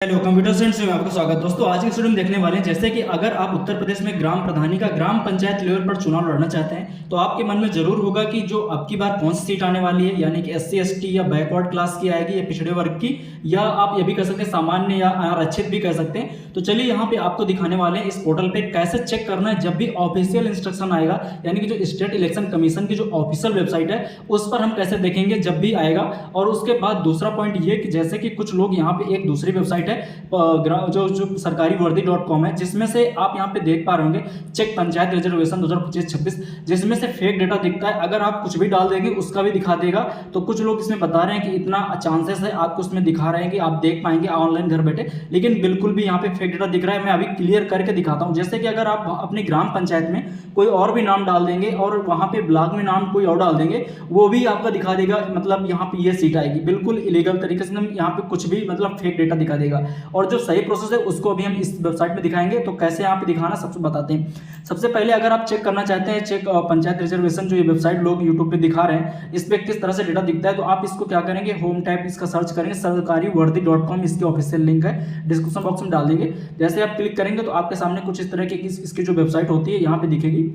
Hello computer science में आपका स्वागत। दोस्तों आज की वीडियो में देखने वाले हैं जैसे कि अगर आप उत्तर प्रदेश में ग्राम प्रधानी का ग्राम पंचायत लेवल पर चुनाव लड़ना चाहते हैं तो आपके मन में जरूर होगा कि जो अब की बार कौन सी सीट आने वाली है, यानी कि एससी एसटी या बैकवर्ड क्लास की आएगी या पिछड़े वर्ग की, या आप ये भी कह सकते हैं सामान्य या आरक्षित भी कह सकते हैं। तो चलिए यहाँ पे आपको दिखाने वाले हैं इस पोर्टल पे कैसे चेक करना है जब भी ऑफिशियल इंस्ट्रक्शन आएगा, यानी कि जो स्टेट इलेक्शन कमीशन की जो ऑफिशियल वेबसाइट है उस पर हम कैसे देखेंगे जब भी आएगा। और उसके बाद दूसरा पॉइंट ये कि जैसे कि कुछ लोग यहाँ पे एक दूसरी वेबसाइट है जो सरकारी वर्दी.com है, जिसमें से आप यहाँ पे देख पा रहे होंगे चेक पंचायत रिजर्वेशन 2025-26, जिसमें से फेक डेटा दिखता है। अगर आप कुछ भी डाल देंगे उसका भी दिखा देगा। तो कुछ लोग इसमें बता रहे हैं कि इतना चांसेस है, आपको उसमें दिखा रहे हैं कि आप देख पाएंगे ऑनलाइन घर बैठे, लेकिन बिल्कुल भी यहाँ पे फेक डेटा दिख रहा है। मैं अभी क्लियर करके दिखाता हूँ। जैसे कि अगर आप अपनी ग्राम पंचायत में कोई और भी नाम डाल देंगे और वहाँ पे ब्लॉक में नाम कोई और डाल देंगे, वो भी आपका दिखा देगा, मतलब यहाँ पे ये सीट आएगी। बिल्कुल इलीगल तरीके से यहाँ पे कुछ भी मतलब फेक डेटा दिखा देगा। और जो सही प्रोसेस है उसको भी हम इस वेबसाइट में दिखाएंगे। तो कैसे यहाँ पे दिखाना सबसे बताते हैं। सबसे पहले अगर आप चेक करना चाहते हैं चेक पंचायत रिजर्वेशन, जो ये वेबसाइट लोग यूट्यूब पे दिखा रहे हैं, इस पे किस तरह से डेटा दिखता है, तो आप इसको क्या करेंगे, होम टैब इसका सर्च करेंगे, सरकारी वर्दी.com इसकी ऑफिशियल लिंक है, डिस्क्रिप्शन बॉक्स में डाल देंगे। जैसे आप क्लिक करेंगे तो आपके सामने कुछ इस तरह की इसकी जो वेबसाइट होती है यहाँ पे दिखेगी।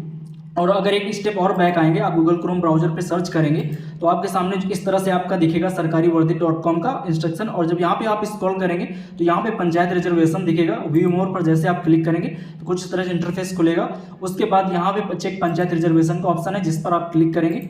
और अगर एक स्टेप और बैक आएंगे, आप गूगल क्रोम ब्राउजर पे सर्च करेंगे तो आपके सामने इस तरह से आपका दिखेगा सरकारी वर्दी.com का इंस्ट्रक्शन। और जब यहाँ पे आप स्क्रॉल करेंगे तो यहाँ पे पंचायत रिजर्वेशन दिखेगा। व्यू मोर पर जैसे आप क्लिक करेंगे तो कुछ इस तरह से इंटरफेस खुलेगा। उसके बाद यहाँ पे चेक पंचायत रिजर्वेशन का ऑप्शन है, जिस पर आप क्लिक करेंगे।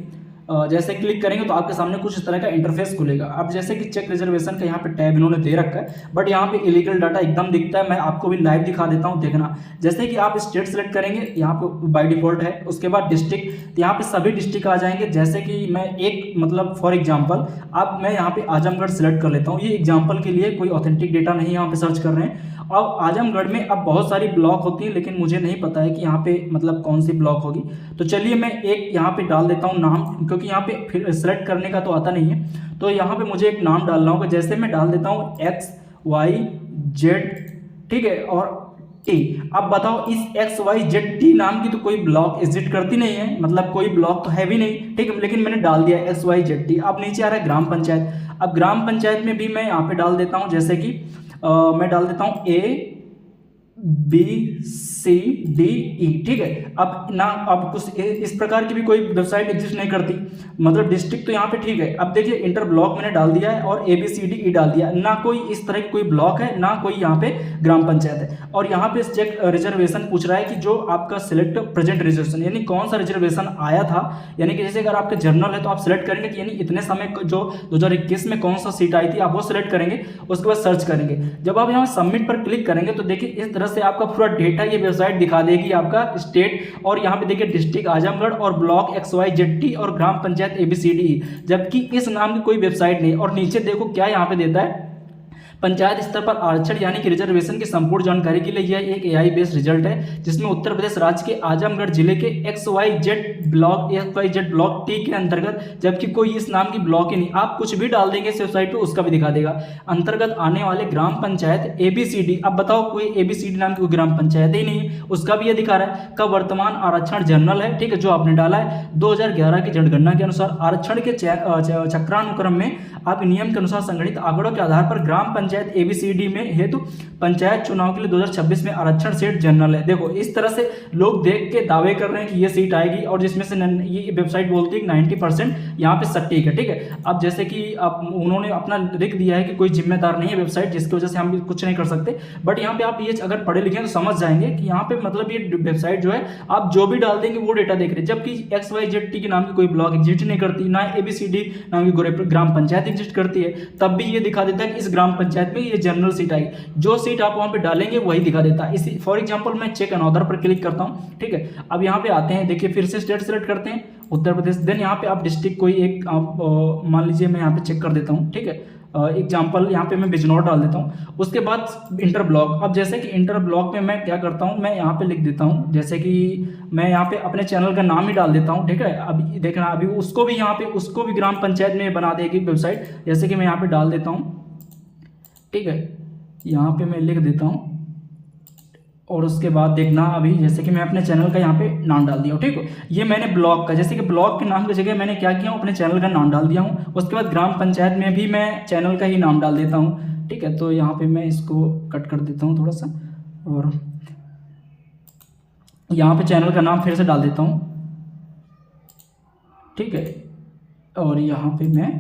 जैसे क्लिक करेंगे तो आपके सामने कुछ इस तरह का इंटरफेस खुलेगा। अब जैसे कि चेक रिजर्वेशन का यहाँ पे टैब इन्होंने दे रखा है, बट यहाँ पे इलीगल डाटा एकदम दिखता है। मैं आपको भी लाइव दिखा देता हूँ, देखना। जैसे कि आप स्टेट सेलेक्ट करेंगे, यहाँ पे बाय डिफॉल्ट है। उसके बाद डिस्ट्रिक्ट, यहाँ पे सभी डिस्ट्रिक्ट आ जाएंगे। जैसे कि मैं एक मतलब फॉर एग्जाम्पल अब मैं यहाँ पे आजमगढ़ सेलेक्ट कर लेता हूँ। ये एग्जाम्पल के लिए, कोई ऑथेंटिक डेटा नहीं यहाँ पे सर्च कर रहे हैं। अब आजमगढ़ में अब बहुत सारी ब्लॉक होती है, लेकिन मुझे नहीं पता है कि यहाँ पे मतलब कौन सी ब्लॉक होगी। तो चलिए मैं एक यहाँ पे डाल देता हूँ नाम, क्योंकि यहाँ पे फिर सेलेक्ट करने का तो आता नहीं है। तो यहाँ पे मुझे एक नाम डालना होगा। जैसे मैं डाल देता हूँ XYZ, ठीक है, और T। अब बताओ, इस XYZT नाम की तो कोई ब्लॉक एग्जिस्ट करती नहीं है, मतलब कोई ब्लॉक तो है भी नहीं, ठीक है, लेकिन मैंने डाल दिया XYZT। अब नीचे आ रहा है ग्राम पंचायत। अब ग्राम पंचायत में भी मैं यहाँ पे डाल देता हूँ, जैसे कि मैं डाल देता हूँ ABCDE, ठीक है। अब ना, अब कुछ इस प्रकार की भी कोई वेबसाइट एग्जिस्ट नहीं करती, मतलब डिस्ट्रिक्ट तो यहाँ पे ठीक है। अब देखिए इंटर ब्लॉक मैंने डाल दिया है और ABCDE डाल दिया, ना कोई इस तरह की कोई ब्लॉक है, ना कोई यहाँ पे ग्राम पंचायत है। और यहाँ पे चेक रिजर्वेशन पूछ रहा है कि जो आपका सिलेक्ट प्रेजेंट रिजर्वेशन, यानी कौन सा रिजर्वेशन आया था। यानी कि जैसे अगर आपके जनरल है तो आप सिलेक्ट करेंगे कि यानी इतने समय जो 2021 में कौन सा सीट आई थी, आप वो सिलेक्ट करेंगे। उसके बाद सर्च करेंगे। जब आप यहाँ सबमिट पर क्लिक करेंगे तो देखिए इस तरह से आपका पूरा डेटा ये वेबसाइट दिखा देगी, आपका स्टेट, और यहाँ पे देखिए डिस्ट्रिक्ट आजमगढ़ और ब्लॉक XYZT और ग्राम पंचायत ABCDE, जबकि इस नाम की कोई वेबसाइट नहीं। और नीचे देखो क्या यहाँ पे देता है, पंचायत स्तर पर आरक्षण यानी कि रिजर्वेशन की संपूर्ण जानकारी के लिए यह एक AI बेस्ड रिजल्ट है, जिसमें उत्तर प्रदेश राज्य के आजमगढ़ जिले के XYZ ब्लॉक T के अंतर्गत, जबकि कोई इस नाम की ब्लॉक ही नहीं। आप कुछ भी डाल देंगे इस वेबसाइट पे, उसका भी दिखा देगा। अंतर्गत आने वाले ग्राम पंचायत ABCD, अब बताओ कोई ABCD नाम की कोई ग्राम पंचायत ही नहीं है, उसका भी ये दिखा रहा है। का वर्तमान आरक्षण जनरल है, ठीक है, जो आपने डाला है। 2011 की जनगणना के अनुसार आरक्षण के चक्रानुक्रम में आप नियम के अनुसार संगठित आंकड़ों के आधार पर ग्राम पंचायत ABCD में हेतु पंचायत चुनाव के लिए 2026 में आरक्षण सीट जनरल है। देखो इस तरह से लोग देख के दावे कर रहे हैं कि ये सीट आएगी, और जिसमें से ये वेबसाइट बोलती है 90% यहाँ पे सटीक है, ठीक है। अब जैसे कि अब उन्होंने अपना लिख दिया है कि कोई जिम्मेदार नहीं है वेबसाइट, जिसकी वजह से हम कुछ नहीं कर सकते। बट यहाँ पे आप ये अगर पढ़े लिखे तो समझ जाएंगे कि यहाँ पे मतलब ये वेबसाइट जो है आप जो भी डाल देंगे वो डेटा देख रहे हैं। जबकि XYZT के नाम की कोई ब्लॉक एग्जिस्ट नहीं करती, ना ABCD नाम की ग्राम पंचायत एग्जिस्ट करती है, तब भी ये दिखा देता है कि इस ग्राम पंचायत में ये जनरल सीट आई। जो सीट आप वहां पे डालेंगे वही दिखा देता है। इसी फॉर एग्जांपल मैं चेक अनदर पर क्लिक करता हूं, ठीक है। अब यहाँ पे आते हैं, देखिए फिर से स्टेट सेलेक्ट करते हैं उत्तर प्रदेश। देन यहाँ पे आप डिस्ट्रिक्ट कोई एक मान लीजिए, मैं यहाँ पे चेक कर देता हूँ, ठीक है। एग्जाम्पल यहाँ पे मैं बिजनौर डाल देता हूँ। उसके बाद इंटर ब्लॉक, अब जैसे कि इंटर ब्लॉक में मैं क्या करता हूँ, मैं यहाँ पे लिख देता हूँ, जैसे कि मैं यहाँ पे अपने चैनल का नाम ही डाल देता हूँ, ठीक है। अभी देखना, अभी उसको भी यहाँ पे उसको भी ग्राम पंचायत में बना देगी वेबसाइट। जैसे कि मैं यहाँ पे डाल देता हूँ, ठीक है, यहाँ पे मैं लिख देता हूँ। और उसके बाद देखना, अभी जैसे कि मैं अपने चैनल का यहाँ पे नाम डाल दिया हूँ, ठीक है। ये मैंने ब्लॉग का, जैसे कि ब्लॉग के नाम की जगह मैंने क्या किया हूँ, अपने चैनल का नाम डाल दिया हूँ। उसके बाद ग्राम पंचायत में भी मैं चैनल का ही नाम डाल देता हूँ, ठीक है। तो यहाँ पे मैं इसको कट कर देता हूँ थोड़ा सा, और यहाँ पे चैनल का नाम फिर से डाल देता हूँ, ठीक है। और यहाँ पे मैं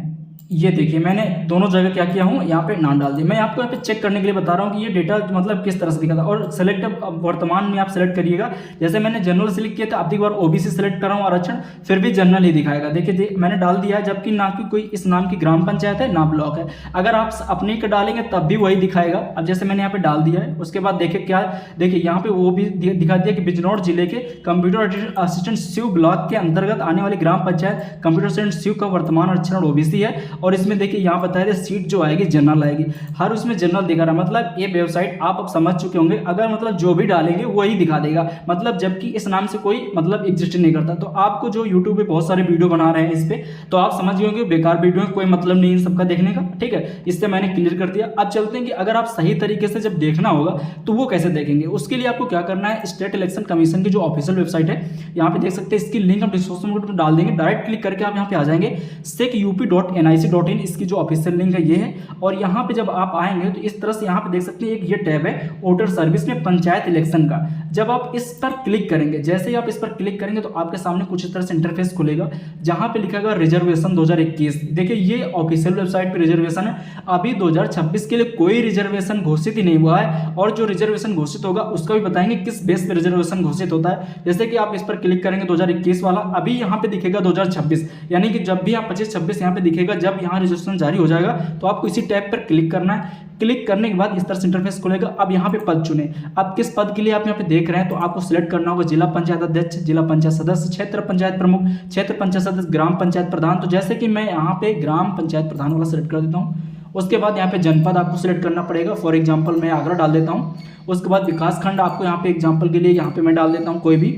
ये देखिए मैंने दोनों जगह क्या किया हूँ, यहाँ पे नाम डाल दिया। मैं आपको यहाँ पे चेक करने के लिए बता रहा हूँ कि ये डेटा मतलब किस तरह से दिखा था। और सेलेक्ट अब वर्तमान में आप सेलेक्ट करिएगा, जैसे मैंने जनरल सेलेक्ट किया था, अब की बार ओबीसी सेलेक्ट कर रहा हूँ आरक्षण, फिर भी जनरल ही दिखाएगा। देखिए मैंने डाल दिया है, जबकि ना कि कोई इस नाम की ग्राम पंचायत है ना ब्लॉक है। अगर आप अपने का डालेंगे तब भी वही दिखाएगा। अब जैसे मैंने यहाँ पे डाल दिया है, उसके बाद देखिए क्या, देखिए यहाँ पे वो भी दिखा दिया कि बिजनौर जिले के कंप्यूटर असिस्टेंट शिव ब्लॉक के अंतर्गत आने वाली ग्राम पंचायत कंप्यूटर असिस्टेंट शिव का वर्तमान आरक्षण ओबीसी है। और इसमें देखिए यहाँ बताया था सीट जो आएगी जनरल आएगी, हर उसमें जनरल दिखा रहा है। मतलब ये वेबसाइट आप अब समझ चुके होंगे, अगर मतलब जो भी डालेंगे वही दिखा देगा, मतलब जबकि इस नाम से कोई मतलब एग्जिस्ट नहीं करता। तो आपको जो यूट्यूब पे बहुत सारे वीडियो बना रहे हैं इस पे, तो आप समझ गए होंगे बेकार वीडियो है, कोई मतलब नहीं इन सबका देखने का, ठीक है। इससे मैंने क्लियर कर दिया। अब चलते हैं कि अगर आप सही तरीके से जब देखना होगा तो वो कैसे देखेंगे। उसके लिए आपको क्या करना है, स्टेट इलेक्शन कमीशन की जो ऑफिशियल वेबसाइट है, यहाँ पे देख सकते हैं, इसकी लिंक हम डिस्क्रिप्शन में डाल देंगे। डायरेक्ट क्लिक करके आप यहाँ पे आ जाएंगे, secup.nic.in इसकी जो ऑफिशियल लिंक है ये है। और यहाँ पे जब आप आएंगे तो इस तरह से यहाँ पे देख सकते हैं एक ये टैब है वोटर सर्विस में पंचायत इलेक्शन का। जब आप इस पर क्लिक करेंगे, जैसे ही आप इस पर क्लिक करेंगे तो आपके सामने कुछ इस तरह से इंटरफेस खुलेगा, जहाँ पे लिखा गया रिजर्वेशन 2021। देखिए ये ऑफिशियल वेबसाइट पे रिजर्वेशन है। अभी 2026 के लिए कोई रिजर्वेशन घोषित ही नहीं हुआ है, और जो रिजर्वेशन घोषित होगा उसका भी बताएंगे किस बेस पे रिजर्वेशन घोषित होता है। जैसे कि आप इस पर क्लिक करेंगे 2021 वाला, अभी यहाँ पे दिखेगा 2026, यानी कि जब भी आप 25-26 यहाँ पे दिखेगा, जब यहाँ रजिस्ट्रेशन जारी हो जाएगा तो आपको इसी टैब पर क्लिक करना है। क्लिक करने के बाद इस तरह से इंटरफेस खुलेगा। अब यहाँ पे पद चुने, अब किस पद के लिए आप यहाँ पे देख रहे हैं, तो आपको सिलेक्ट करना होगा जिला पंचायत अध्यक्ष, जिला पंचायत सदस्य, क्षेत्र पंचायत प्रमुख, क्षेत्र पंचायत सदस्य, ग्राम पंचायत प्रधान। तो जैसे कि मैं यहाँ पे ग्राम पंचायत प्रधान वाला सिलेक्ट कर देता हूँ। उसके बाद यहाँ पे जनपद आपको सिलेक्ट करना पड़ेगा, फॉर एग्जाम्पल मैं आगरा डाल देता हूँ। उसके बाद विकास खंड आपको यहाँ पे एग्जाम्पल के लिए यहाँ पे मैं डाल देता हूँ कोई भी।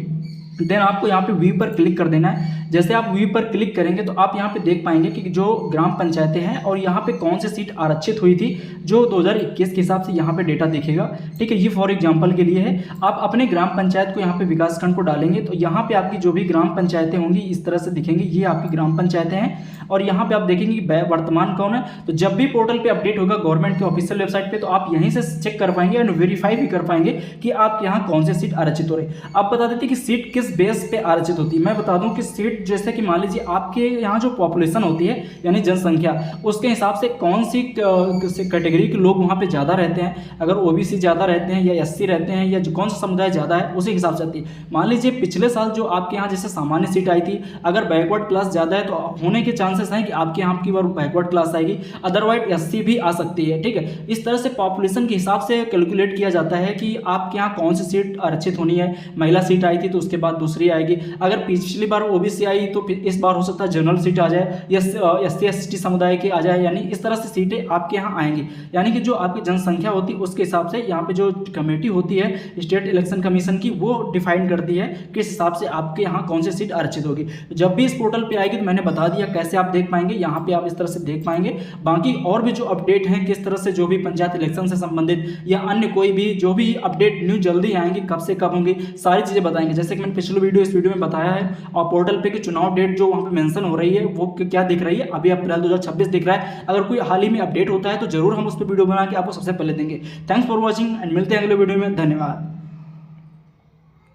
देन आपको यहाँ पे व्यू पर क्लिक कर देना है। जैसे आप व्यू पर क्लिक करेंगे तो आप यहाँ पे देख पाएंगे कि जो ग्राम पंचायतें हैं और यहाँ पे कौन सी सीट आरक्षित हुई थी, जो 2021 के हिसाब से यहाँ पे डेटा दिखेगा, ठीक है। ये फॉर एग्जांपल के लिए है। आप अपने ग्राम पंचायत को यहाँ पे विकास खंड को डालेंगे तो यहाँ पे आपकी जो भी ग्राम पंचायतें होंगी इस तरह से दिखेंगी, ये आपकी ग्राम पंचायतें हैं। और यहाँ पे आप देखेंगे कि वर्तमान कौन है। तो जब भी पोर्टल पे अपडेट होगा गवर्नमेंट के ऑफिशियल वेबसाइट पे, तो आप यहीं से चेक कर पाएंगे एंड वेरीफाई भी कर पाएंगे कि आप यहाँ कौन सी सीट आरक्षित हो रही है। आप बता देते कि सीट किस बेस पे आरक्षित होती है। मैं बता दूं कि सीट जैसे कि मान लीजिए आपके यहाँ जो पॉपुलेशन होती है यानी जनसंख्या, उसके हिसाब से कौन सी कैटेगरी के लोग वहाँ पे ज़्यादा रहते हैं। अगर ओबीसी ज़्यादा रहते हैं या एससी रहते हैं या जो कौन सा समुदाय ज़्यादा है उसी हिसाब से आती है। मान लीजिए पिछले साल जो आपके यहाँ जैसे सामान्य सीट आई थी, अगर बैकवर्ड क्लास ज़्यादा है तो होने के चांसेस हैं कि आपके यहाँ की बार बैकवर्ड क्लास आएगी, अदरवाइज एससी भी आ सकती है, ठीक है। इस तरह से पॉपुलेशन के हिसाब से कैलकुलेट किया जाता है कि आपके यहाँ कौन सी सीट आरक्षित होनी है। महिला सीट आई थी तो उसके बाद दूसरी आएगी। अगर पिछली बार ओबीसी आई तो इस बार हो सकता है जनरल सीट आ जाए या एससी एसटी समुदाय की आ जाए, यानी इस तरह से सीटें आपके यहाँ आएंगी। यानी कि जो आपकी जनसंख्या होती है उसके हिसाब से यहाँ पे जो कमेटी होती है स्टेट इलेक्शन कमीशन की, वो डिफाइन करती है किस हिसाब से आपके यहाँ कौन सी सीट आरक्षित होगी। जब भी इस पोर्टल पे आएगी तो मैंने बता दिया कैसे आप देख पाएंगे, यहाँ पे आप इस तरह से देख पाएंगे। बाकी और भी जो अपडेट हैं किस तरह से जो भी पंचायत इलेक्शन से संबंधित या अन्य कोई भी जो भी अपडेट न्यूज जल्दी आएंगी, कब से कब होंगी, सारी चीज़ें बताएंगे। जैसे कि मैंने पिछले वीडियो इस वीडियो में बताया है, और पोर्टल पे की चुनाव डेट जो वहाँ पे मेंशन हो रही है वो क्या दिख रही है, अभी अप्रैल 2026 दिख रहा है। अगर कोई हाल ही में अपडेट होता है तो जरूर हम उस पर वीडियो बना के आपको सबसे पहले देंगे। थैंक्स फॉर वॉचिंग एंड मिलते हैं अगले वीडियो में। धन्यवाद।